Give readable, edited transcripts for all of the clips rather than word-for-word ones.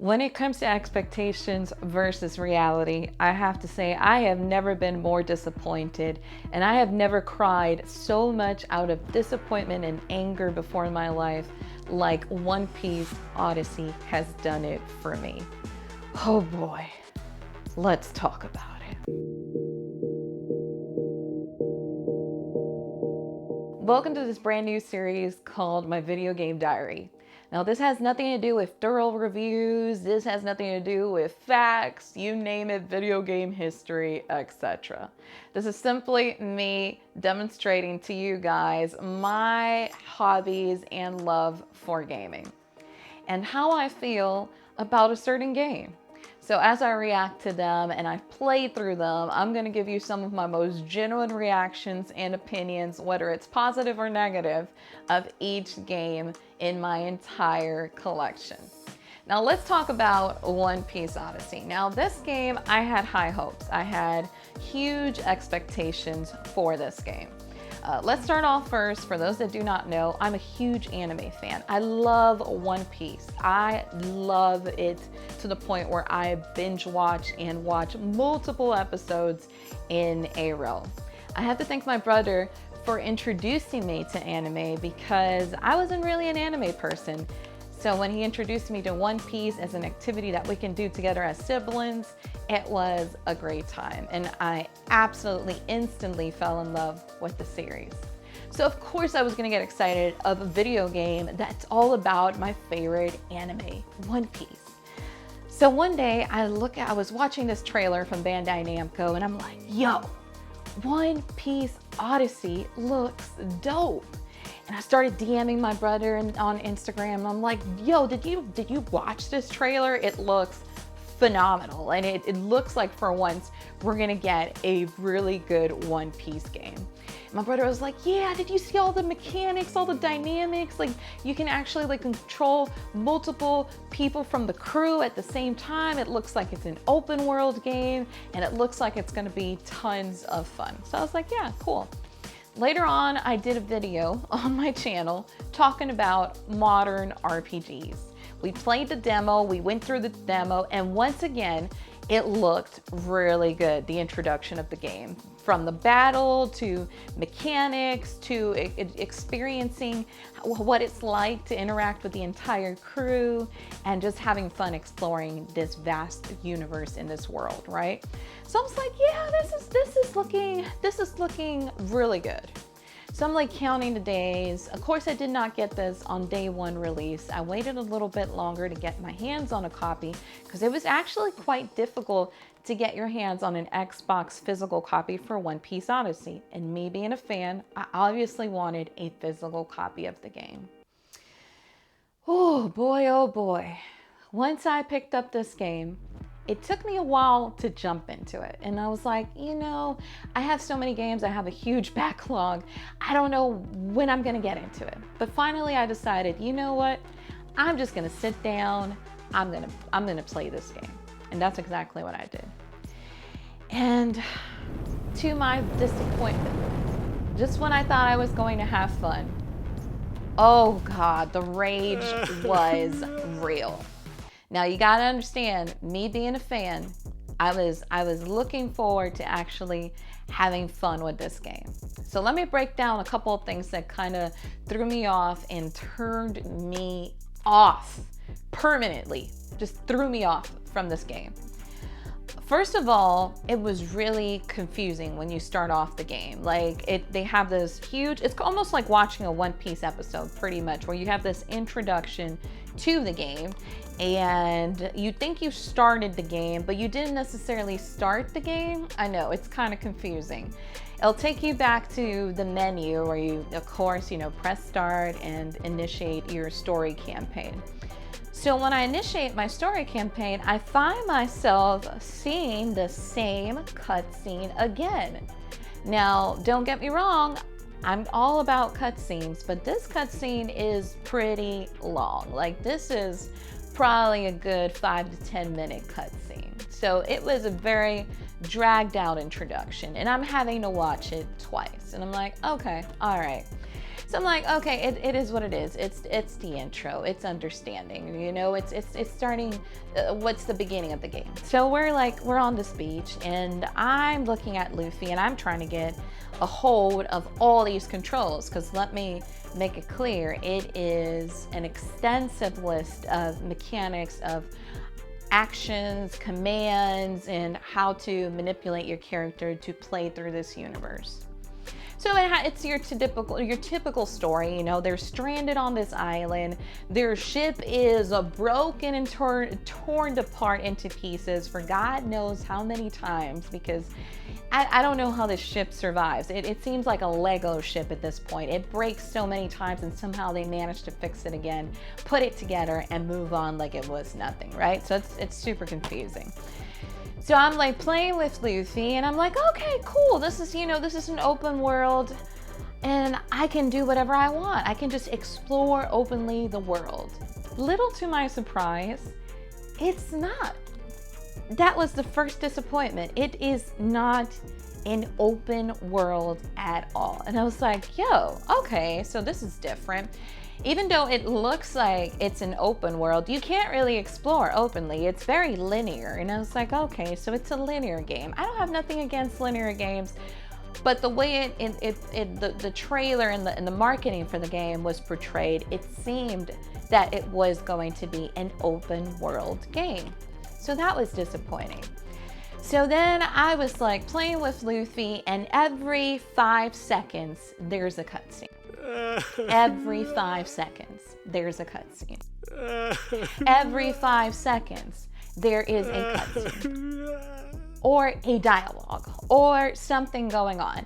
When it comes to expectations versus reality, I have to say I have never been more disappointed, and I have never cried so much out of disappointment and anger before in my life like One Piece Odyssey has done it for me. Oh boy, let's talk about it. Welcome to this brand new series called My Video Game Diary. Now, this has nothing to do with thorough reviews, this has nothing to do with facts, you name it, video game history, etc. This is simply me demonstrating to you guys my hobbies and love for gaming and how I feel about a certain game. So as I react to them and I play through them, I'm going to give you some of my most genuine reactions and opinions, whether it's positive or negative, of each game in my entire collection. Now let's talk about One Piece Odyssey. Now this game, I had high hopes. I had huge expectations for this game. Let's start off first. For those that do not know, I'm a huge anime fan. I love One Piece. I love it to the point where I binge watch and watch multiple episodes in a row. I have to thank my brother for introducing me to anime because I wasn't really an anime person. So when he introduced me to One Piece as an activity that we can do together as siblings, it was a great time. And I absolutely instantly fell in love with the series. So of course I was gonna get excited of a video game that's all about my favorite anime, One Piece. So one day I was watching this trailer from Bandai Namco and I'm like, yo, One Piece Odyssey looks dope. And I started DMing my brother on Instagram and I'm like, yo, did you watch this trailer? It looks phenomenal. And it looks like for once, we're gonna get a really good One Piece game. And my brother was like, yeah, did you see all the mechanics, all the dynamics? Like you can actually like control multiple people from the crew at the same time. It looks like it's an open world game and it looks like it's gonna be tons of fun. So I was like, yeah, cool. Later on, I did a video on my channel talking about modern RPGs. We played the demo, we went through the demo, and once again, it looked really good, the introduction of the game. From the battle to mechanics to experiencing what it's like to interact with the entire crew and just having fun exploring this vast universe in this world, right? So I was like, yeah, this is looking really good. So I'm like counting the days. Of course, I did not get this on day one release. I waited a little bit longer to get my hands on a copy because it was actually quite difficult to get your hands on an Xbox physical copy for One Piece Odyssey. And me being a fan, I obviously wanted a physical copy of the game. Oh boy. Once I picked up this game, it took me a while to jump into it. And I was like, you know, I have so many games, I have a huge backlog. I don't know when I'm gonna get into it. But finally I decided, you know what? I'm just gonna sit down, I'm gonna play this game. And that's exactly what I did. And to my disappointment, just when I thought I was going to have fun, oh God, the rage was real. Now you gotta understand, me being a fan, I was looking forward to actually having fun with this game. So let me break down a couple of things that kind of threw me off and turned me off permanently, just threw me off from this game. First of all, it was really confusing when you start off the game. Like they have this huge, it's almost like watching a One Piece episode pretty much, where you have this introduction to the game and you think you started the game, but you didn't necessarily start the game. I know, it's kind of confusing. It'll take you back to the menu where you, of course, press start and initiate your story campaign. So when I initiate my story campaign, I find myself seeing the same cutscene again. Now, don't get me wrong, I'm all about cutscenes, but this cutscene is pretty long. Like this is probably a good 5 to 10 minute cutscene. So it was a very dragged out introduction and I'm having to watch it twice. And I'm like, okay, all right. So I'm like, okay, it is what it is. It's the intro. It's understanding. You know, it's starting. What's the beginning of the game? So we're on this beach, and I'm looking at Luffy, and I'm trying to get a hold of all these controls, because let me make it clear, it is an extensive list of mechanics of actions, commands, and how to manipulate your character to play through this universe. So it's your typical story. You know, they're stranded on this island. Their ship is broken and torn apart into pieces for God knows how many times, because I don't know how this ship survives. It seems like a Lego ship at this point. It breaks so many times, and somehow they manage to fix it again, put it together, and move on like it was nothing, right? So it's super confusing. So I'm like playing with Luffy, and I'm like, okay, cool. This is an open world, and I can do whatever I want. I can just explore openly the world. Little to my surprise, it's not. That was the first disappointment. It is not an open world at all. And I was like, yo, okay, so this is different. Even though it looks like it's an open world, you can't really explore openly. It's very linear. And I was like, okay, so it's a linear game. I don't have nothing against linear games, but the way the trailer and the marketing for the game was portrayed, it seemed that it was going to be an open world game. So that was disappointing. So then I was like playing with Luffy, and every 5 seconds there's a cutscene. Every 5 seconds there's a cutscene. Every 5 seconds there is a cutscene or a dialogue or something going on.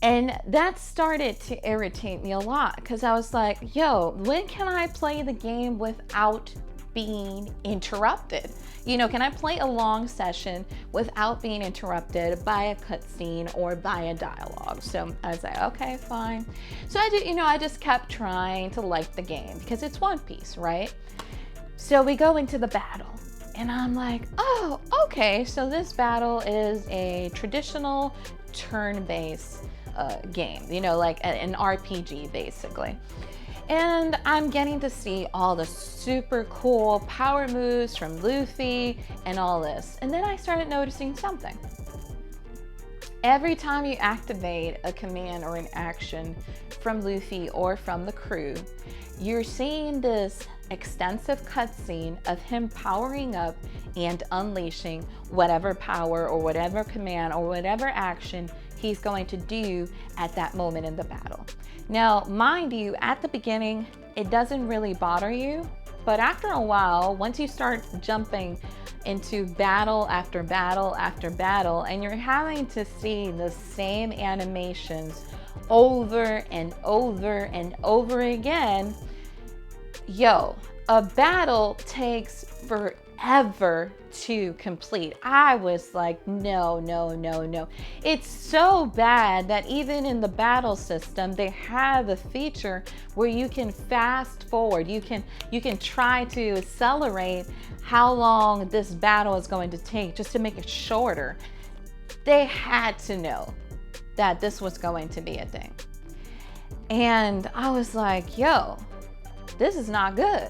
And that started to irritate me a lot, because I was like, yo, when can I play the game without being interrupted? You know, can I play a long session without being interrupted by a cutscene or by a dialogue? So I was like, okay, fine. So I just kept trying to like the game, because it's One Piece, right? So we go into the battle, and I'm like, oh, okay, so this battle is a traditional turn-based game, you know, like an RPG basically. And I'm getting to see all the super cool power moves from Luffy and all this. And then I started noticing something. Every time you activate a command or an action from Luffy or from the crew, you're seeing this extensive cutscene of him powering up and unleashing whatever power or whatever command or whatever action he's going to do at that moment in the battle. Now, mind you, at the beginning, it doesn't really bother you, but after a while, once you start jumping into battle after battle after battle, and you're having to see the same animations over and over and over again, yo, a battle takes forever to complete. I was like, no. It's so bad that even in the battle system, they have a feature where you can fast forward. You can try to accelerate how long this battle is going to take just to make it shorter. They had to know that this was going to be a thing. And I was like, yo, this is not good.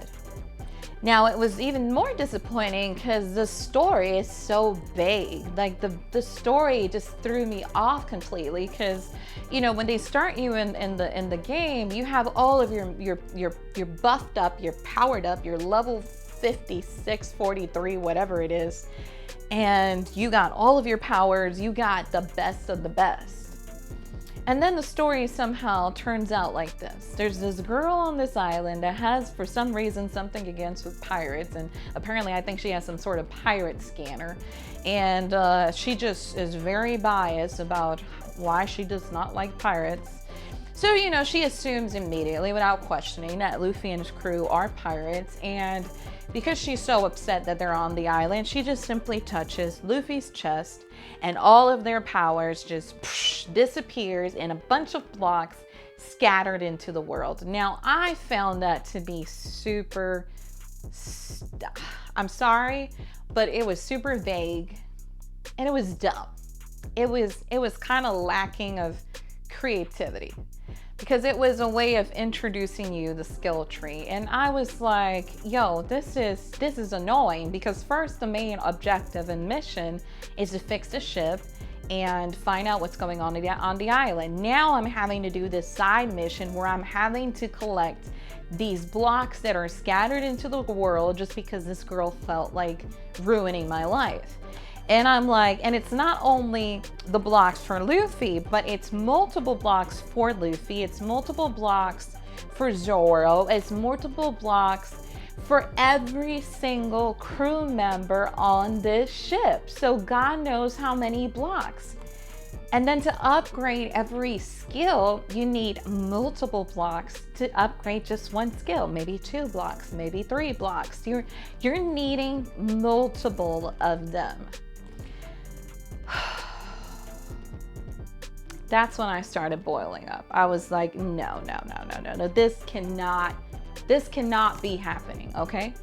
Now, it was even more disappointing because the story is so vague. Like the story just threw me off completely, because, you know, when they start you in the game, you have all of your buffed up, you're powered up, you're level 56, 43, whatever it is, and you got all of your powers, you got the best of the best. And then the story somehow turns out like this. There's this girl on this island that has, for some reason, something against with pirates. And apparently, I think she has some sort of pirate scanner. And she just is very biased about why she does not like pirates. So, you know, she assumes immediately, without questioning, that Luffy and his crew are pirates. And because she's so upset that they're on the island, she just simply touches Luffy's chest, and all of their powers just disappears in a bunch of blocks scattered into the world. Now, I found that to be super, I'm sorry, but it was super vague, and it was dumb. It was kind of lacking of creativity. because it was a way of introducing you the skill tree. And I was like, yo, this is annoying, because first the main objective and mission is to fix the ship and find out what's going on the island. Now I'm having to do this side mission where I'm having to collect these blocks that are scattered into the world just because this girl felt like ruining my life. And I'm like, and it's not only the blocks for Luffy, but it's multiple blocks for Luffy. It's multiple blocks for Zoro. It's multiple blocks for every single crew member on this ship. So God knows how many blocks. And then to upgrade every skill, you need multiple blocks to upgrade just one skill, maybe 2 blocks, maybe 3 blocks. You're needing multiple of them. That's when I started boiling up. I was like, no, this cannot be happening, okay?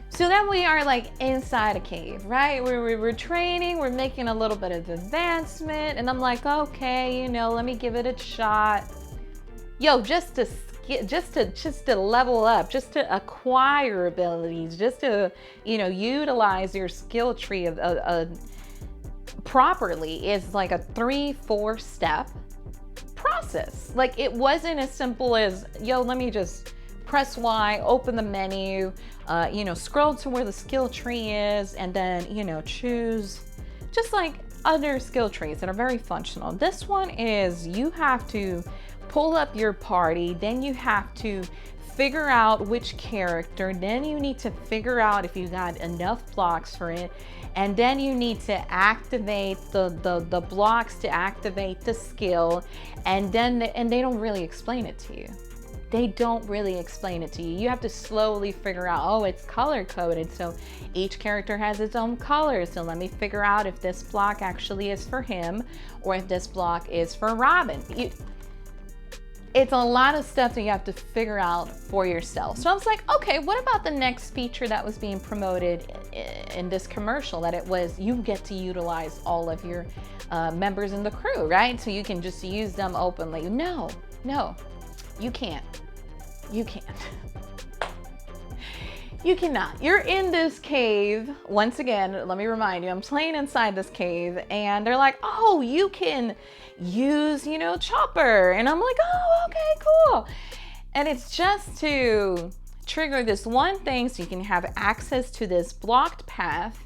So then we are like inside a cave, right? We're training, we're making a little bit of advancement, and I'm like, okay, you know, let me give it a shot. Yo, just to level up, just to acquire abilities, just to, you know, utilize your skill tree properly is like a 3-4 step process. Like, it wasn't as simple as, yo, let me just press Y, open the menu, you know, scroll to where the skill tree is, and then, you know, choose, just like other skill trees that are very functional. This one is, you have to pull up your party, then you have to figure out which character, then you need to figure out if you got enough blocks for it, and then you need to activate the blocks to activate the skill, and then they don't really explain it to you. They don't really explain it to you. You have to slowly figure out, oh, it's color coded, so each character has its own color. So let me figure out if this block actually is for him or if this block is for Robin. It's a lot of stuff that you have to figure out for yourself. So I was like, okay, what about the next feature that was being promoted in this commercial, that it was, you get to utilize all of your members in the crew, right? So you can just use them openly. No, you can't. You can't. You cannot. You're in this cave. Once again, let me remind you, I'm playing inside this cave, and they're like, oh, you can use, you know, Chopper. And I'm like, oh, okay, cool. And it's just to trigger this one thing so you can have access to this blocked path.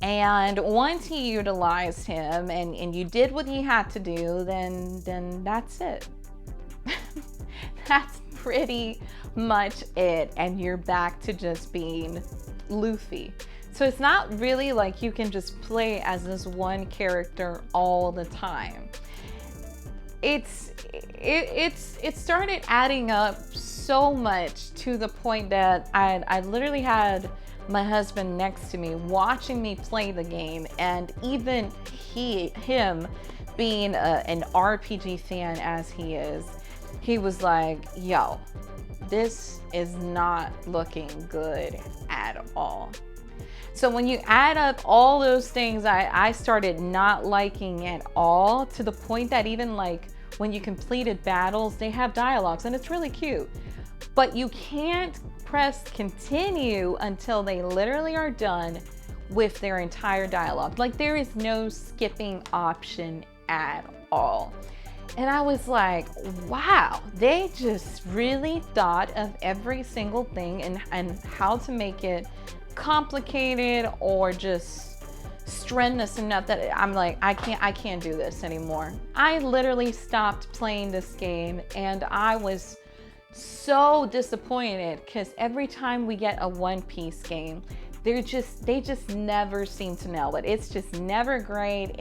And once you utilized him and you did what he had to do, then that's it. That's pretty much it, and you're back to just being Luffy. So it's not really like you can just play as this one character all the time. It started adding up so much to the point that I literally had my husband next to me watching me play the game, and even him being an RPG fan as he is, he was like, yo, this is not looking good at all. So when you add up all those things, I started not liking at all, to the point that even like when you completed battles, they have dialogues and it's really cute, but you can't press continue until they literally are done with their entire dialogue. Like, there is no skipping option at all. And I was like, wow, they just really thought of every single thing and how to make it complicated or just strenuous enough that I'm like, I can't do this anymore. I literally stopped playing this game, and I was so disappointed because every time we get a One Piece game, they just never seem to nail it. It's just never great.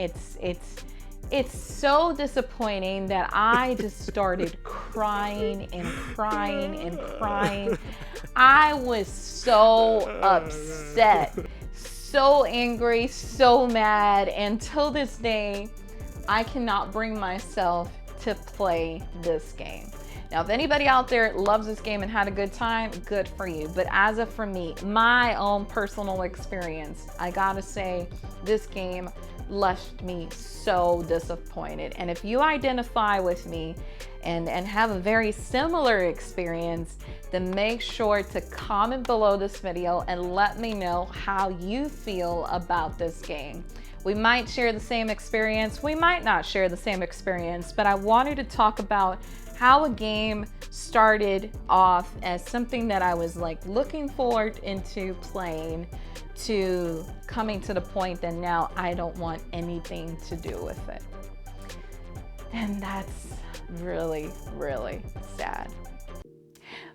It's so disappointing that I just started crying and crying and crying. I was so upset, so angry, so mad, and till this day, I cannot bring myself to play this game. Now, if anybody out there loves this game and had a good time, good for you. But as of for me, my own personal experience, I gotta say, this game left me so disappointed. And if you identify with me and have a very similar experience, then make sure to comment below this video and let me know how you feel about this game. We might share the same experience, we might not share the same experience, but I wanted to talk about how a game started off as something that I was like looking forward into playing, to coming to the point that now I don't want anything to do with it. And that's really, really sad.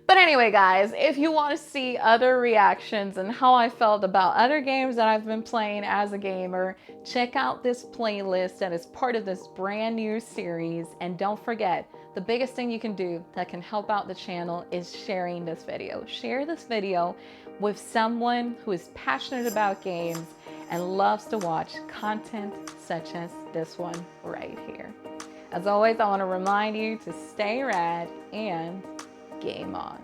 But anyway, guys, if you want to see other reactions and how I felt about other games that I've been playing as a gamer, check out this playlist that is part of this brand new series. And don't forget, the biggest thing you can do that can help out the channel is sharing this video. Share this video with someone who is passionate about games and loves to watch content such as this one right here. As always, I want to remind you to stay rad and game on.